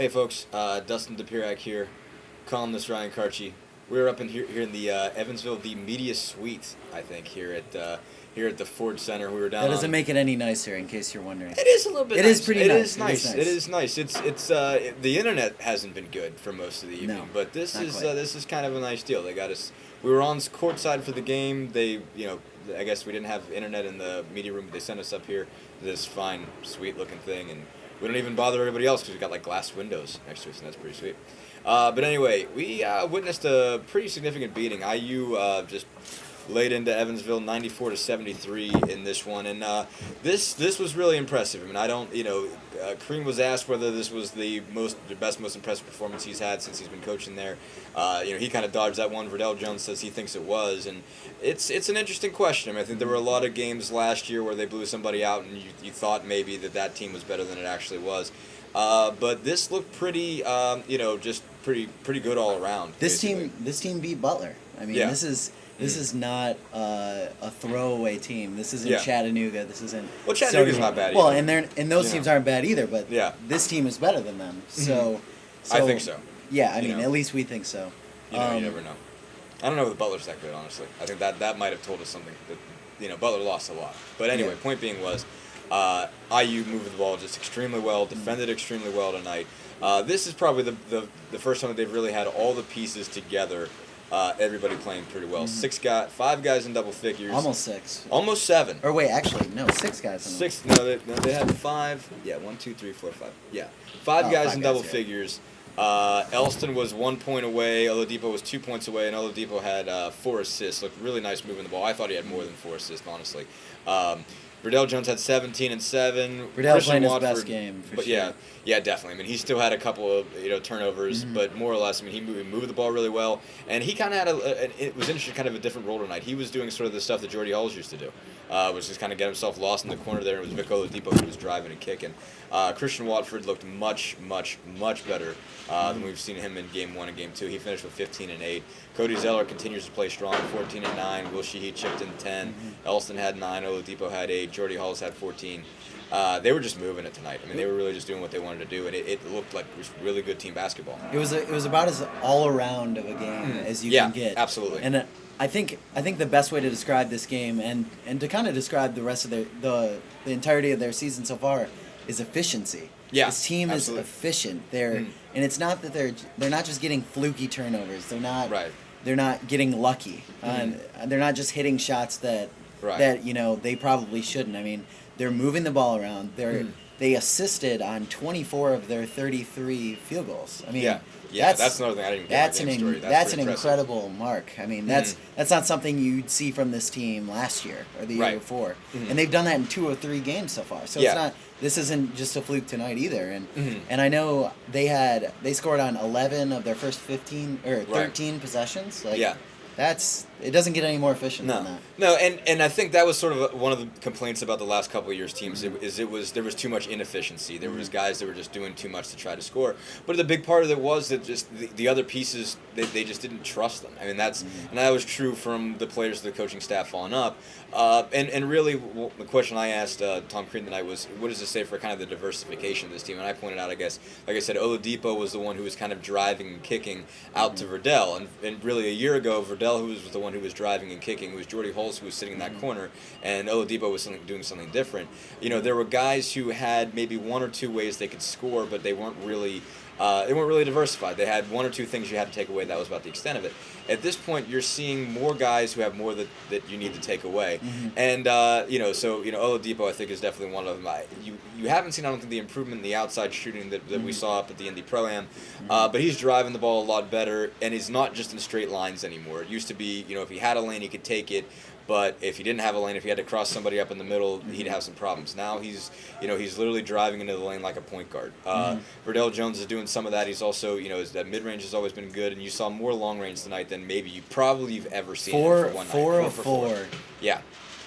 Hey folks, Dustin DePirac here, columnist Ryan Karchi. We're up here in the Evansville, the media suite, I think, here at the Ford Center. We were down. That doesn't on, make it any nicer, in case you're wondering. It is a little bit. It nice. is pretty It nice. is nice. It is nice. It's the internet hasn't been good for most of the evening, No, but this not is quite. this is kind of a nice deal. They got us. We were on courtside for the game. I guess we didn't have internet in the media room, but they sent us up here to this fine, sweet-looking thing, and we don't even bother everybody else because we got like glass windows next to us, and that's pretty sweet. But anyway, we witnessed a pretty significant beating. IU just laid into Evansville 94-73 in this one, and this was really impressive. I mean, I don't, Kareem was asked whether this was the best, most impressive performance he's had since he's been coaching there. He kind of dodged that one. Verdell Jones says he thinks it was, and it's an interesting question. I mean, I think there were a lot of games last year where they blew somebody out, and you thought maybe that team was better than it actually was. But this looked pretty, just pretty good all around. This basically. team beat Butler. I mean, Yeah. this is not a throwaway team. This isn't Yeah. Chattanooga. This isn't. Well, Chattanooga's Stony not bad Well, either. and those teams aren't bad either. But Yeah. this team is better than them. So, I think so. Yeah, I You mean, know. at least we think so. You never know. I don't know if the Butler's that good, honestly. I think that might have told us something. That Butler lost a lot. But anyway, Yeah. point being was, IU moved the ball just extremely well, defended extremely well tonight. This is probably the first time that they've really had all the pieces together. Everybody playing pretty well. 5 guys in double figures. Almost 6. Almost 7. Or wait, actually, no, 6 guys. On 6. No, they had 5. Yeah, 1, 2, 3, 4, 5. Yeah, 5 guys 5 in guys, double yeah. figures. Elston was 1 point away. Oladipo was 2 points away, and Oladipo had 4 assists. Looked really nice moving the ball. I thought he had more than 4 assists, honestly. Verdell Jones had 17 and 7. Verdell playing his best game, for but sure. yeah, definitely. I mean, he still had a couple of turnovers, but more or less, I mean, he moved the ball really well, and he kind of had it was interesting, kind of a different role tonight. He was doing sort of the stuff that Jordy Hulls used to do, was just kind of get himself lost in the corner there. It was Vic Oladipo who was driving and kicking. Christian Watford looked much better than we've seen him in Game 1 and Game 2. He finished with 15 and 8. Cody Zeller continues to play strong, 14 and 9. Will Sheehy chipped in 10. Elston had 9. Oladipo had 8. Jordy Hulls had 14. They were just moving it tonight. I mean, they were really just doing what they wanted to do, and it looked like just really good team basketball. It was about as all around of a game as you can get. Yeah, absolutely. And I think the best way to describe this game and to kind of describe the rest of the entirety of their season so far is efficiency. Yeah, this team absolutely. is efficient. And it's not that they're not just getting fluky turnovers. They're not. Right. They're not getting lucky. They're not just hitting shots that they probably shouldn't. I mean, they're moving the ball around. They assisted on 24 of their 33 field goals. I mean, that's another thing I didn't get. That's an incredible mark. I mean, that's not something you'd see from this team last year or the year before, and they've done that in 2 or 3 games so far. So it's not. This isn't just a fluke tonight either. And I know they scored on 11 of their first 15 or 13 possessions. It doesn't get any more efficient than that. No, and I think that was sort of one of the complaints about the last couple of years' teams. There was too much inefficiency. There was guys that were just doing too much to try to score. But the big part of it was that just the other pieces they just didn't trust them. I mean and that was true from the players to the coaching staff on up. And really, the question I asked Tom Crean tonight was, what does this say for kind of the diversification of this team? And I pointed out, I guess, like I said, Oladipo was the one who was kind of driving and kicking out to Verdell. And really, a year ago, Verdell, who was the one who was driving and kicking, it was Jordy Hulls who was sitting in that corner, and Oladipo was doing something different. There were guys who had maybe 1 or 2 ways they could score, but they weren't really diversified. They had 1 or 2 things you had to take away. That was about the extent of it. At this point, you're seeing more guys who have more that you need to take away. And, Oladipo, I think, is definitely one of them. You haven't seen, I don't think, the improvement in the outside shooting that we saw up at the Indy Pro-Am, but he's driving the ball a lot better, and he's not just in straight lines anymore. It used to be, if he had a lane, he could take it. But if he didn't have a lane, if he had to cross somebody up in the middle, he'd have some problems. Now he's literally driving into the lane like a point guard. Verdell Jones is doing some of that. He's also, that mid-range has always been good, and you saw more long range tonight than maybe you've ever seen. 4 of 4. Yeah.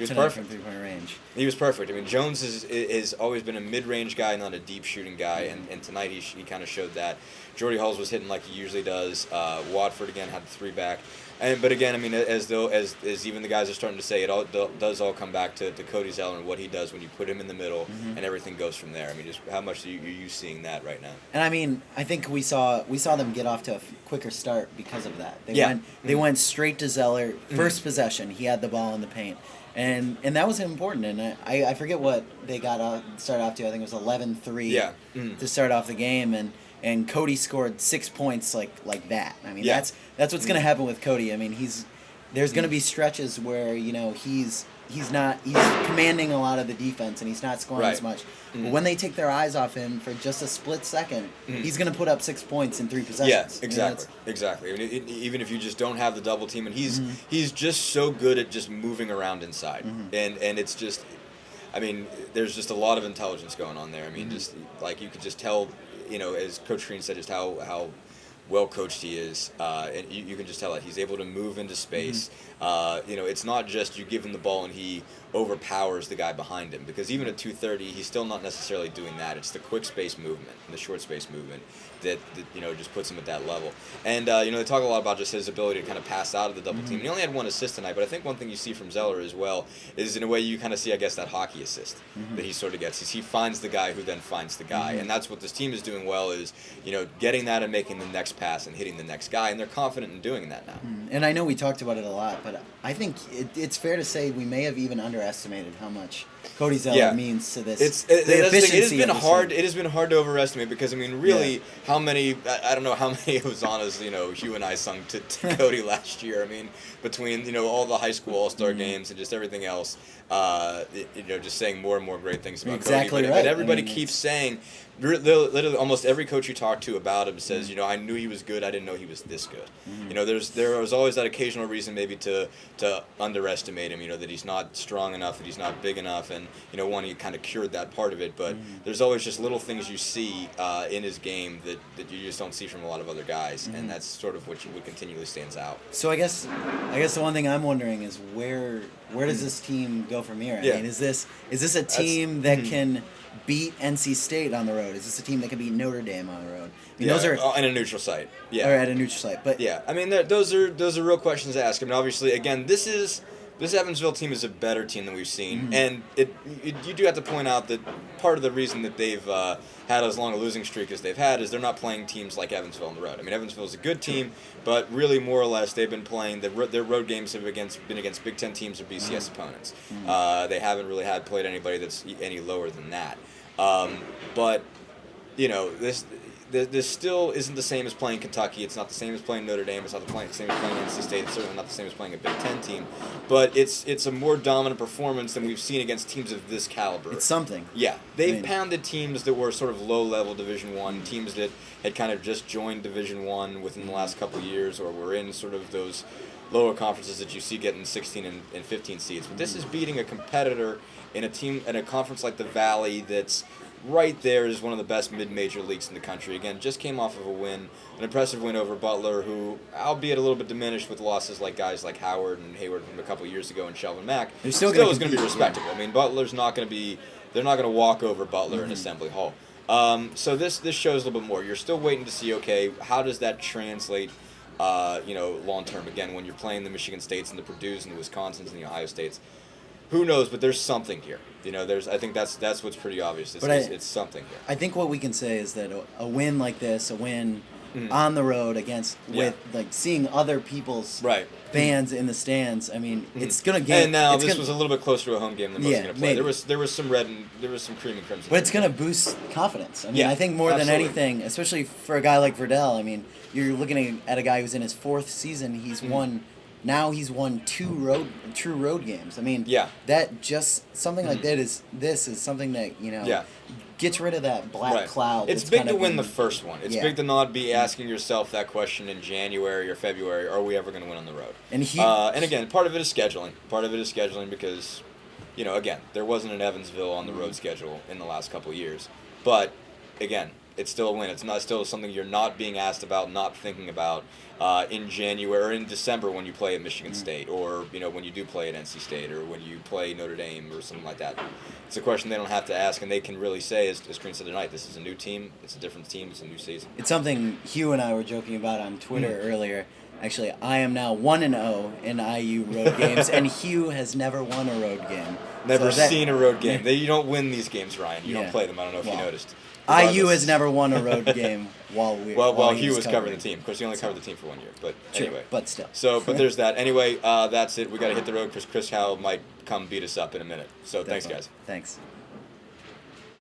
He was tonight perfect from 3-point range. He was perfect. I mean, Jones is always been a mid-range guy, not a deep shooting guy, and tonight he kind of showed that. Jordy Hulls was hitting like he usually does. Watford again had the three back, but again, I mean, as even the guys are starting to say, it all does all come back to Cody Zeller and what he does when you put him in the middle, and everything goes from there. I mean, just how much are you seeing that right now? And I mean, I think we saw them get off to a quicker start because of that. They went straight to Zeller. First possession, he had the ball in the paint. And that was important, and I forget what they started off to. I think it was 11-3 to start off the game, and Cody scored 6 points like that. I mean, that's what's going to happen with Cody. I mean, there's going to be stretches where he's commanding a lot of the defense and he's not scoring as much. But when they take their eyes off him for just a split second, he's going to put up 6 points in 3 possessions. Yeah, exactly. I mean, even if you just don't have the double team, and he's just so good at just moving around inside, and it's just, I mean, there's just a lot of intelligence going on there. I mean, just like you could just tell, as Coach Green said, just how well coached he is, and you can just tell that he's able to move into space. It's not just you give him the ball and he overpowers the guy behind him, because even at 230, he's still not necessarily doing that. It's the quick space movement and the short space movement that just puts him at that level. And they talk a lot about just his ability to kind of pass out of the double team. He only had 1 assist tonight, but I think one thing you see from Zeller as well is, in a way, you kind of see, I guess, that hockey assist that he sort of gets. He finds the guy who then finds the guy, and that's what this team is doing well, is getting that and making the next pass and hitting the next guy, and they're confident in doing that now. And I know we talked about it a lot, but I think it's fair to say we may have even underestimated how much Cody Zeller means to this. It has been hard to overestimate, because I mean, really, how many? I don't know how many hosannas you and I sung to Cody last year. I mean, between all the high school all-star games and just everything else, just saying more and more great things about Cody. But everybody keeps saying. Literally, almost every coach you talk to about him says, I knew he was good. I didn't know he was this good. There was always that occasional reason maybe to underestimate him. That he's not strong enough, that he's not big enough, and he kind of cured that part of it. But there's always just little things you see in his game that you just don't see from a lot of other guys, and that's sort of what continually stands out. So I guess the one thing I'm wondering is where does this team go from here? I mean, is this a team that can beat NC State on the road? Is this a team that can beat Notre Dame on the road? I mean, those are in a neutral site. Or at a neutral site, but I mean, those are real questions to ask. I mean, obviously, again, this Evansville team is a better team than we've seen, and you do have to point out that part of the reason that they've had as long a losing streak as they've had is they're not playing teams like Evansville on the road. I mean, Evansville is a good team, but really, more or less, they've been playing their road games have been against Big Ten teams or BCS opponents. They haven't really played anybody that's any lower than that. But this still isn't the same as playing Kentucky. It's not the same as playing Notre Dame. It's not the same as playing NC State. It's certainly not the same as playing a Big Ten team. But it's a more dominant performance than we've seen against teams of this caliber. It's something. Yeah, they've pounded teams that were sort of low-level Division I, teams that had kind of just joined Division I within the last couple of years, or were in sort of those lower conferences that you see getting 16 and 15 seeds. But this is beating a competitor in a conference like the Valley that's right there is one of the best mid-major leagues in the country. Again, just came off of an impressive win over Butler, who, albeit a little bit diminished with losses like guys like Howard and Hayward from a couple of years ago, and Shelvin Mack, still is going to be respectable. I mean, Butler's not going to be. They're not going to walk over Butler in Assembly Hall. So this shows a little bit more. You're still waiting to see, okay, how does that translate, long term? Again, when you're playing the Michigan States and the Purdue's and the Wisconsins and the Ohio States. Who knows? But there's something here. I think that's what's pretty obvious. It's something here. I think what we can say is that a win like this, a win on the road with seeing other people's fans in the stands. I mean, it's gonna get. And now this was a little bit closer to a home game than most gonna play. Maybe. There was some red and there was some cream and crimson. But it's gonna boost confidence. I mean, I think more than anything, especially for a guy like Verdell. I mean, you're looking at a guy who's in his 4th season. He's won. Now he's won 2 true road games. I mean, that just something like that is something that gets rid of that black cloud. It's big to win the first one. It's big to not be asking yourself that question in January or February. Are we ever going to win on the road? And again, part of it is scheduling. Part of it is scheduling because, again, there wasn't an Evansville on the road schedule in the last couple of years. But again, it's still a win. It's not still something you're not being asked about, not thinking about in January or in December when you play at Michigan State, or when you do play at NC State, or when you play Notre Dame or something like that. It's a question they don't have to ask, and they can really say, as Green said tonight, this is a new team, it's a different team, it's a new season. It's something Hugh and I were joking about on Twitter earlier. Actually, I am now 1-0 in IU road games, and Hugh has never won a road game. Never seen a road game. You don't win these games, Ryan. You don't play them. I don't know if you noticed. IU has never won a road game while Hugh was covering the team. Of course, he only covered the team for 1 year. But anyway. But still. But there's that. Anyway, that's it. We got to hit the road because Chris Howell might come beat us up in a minute. So thanks, guys. Thanks.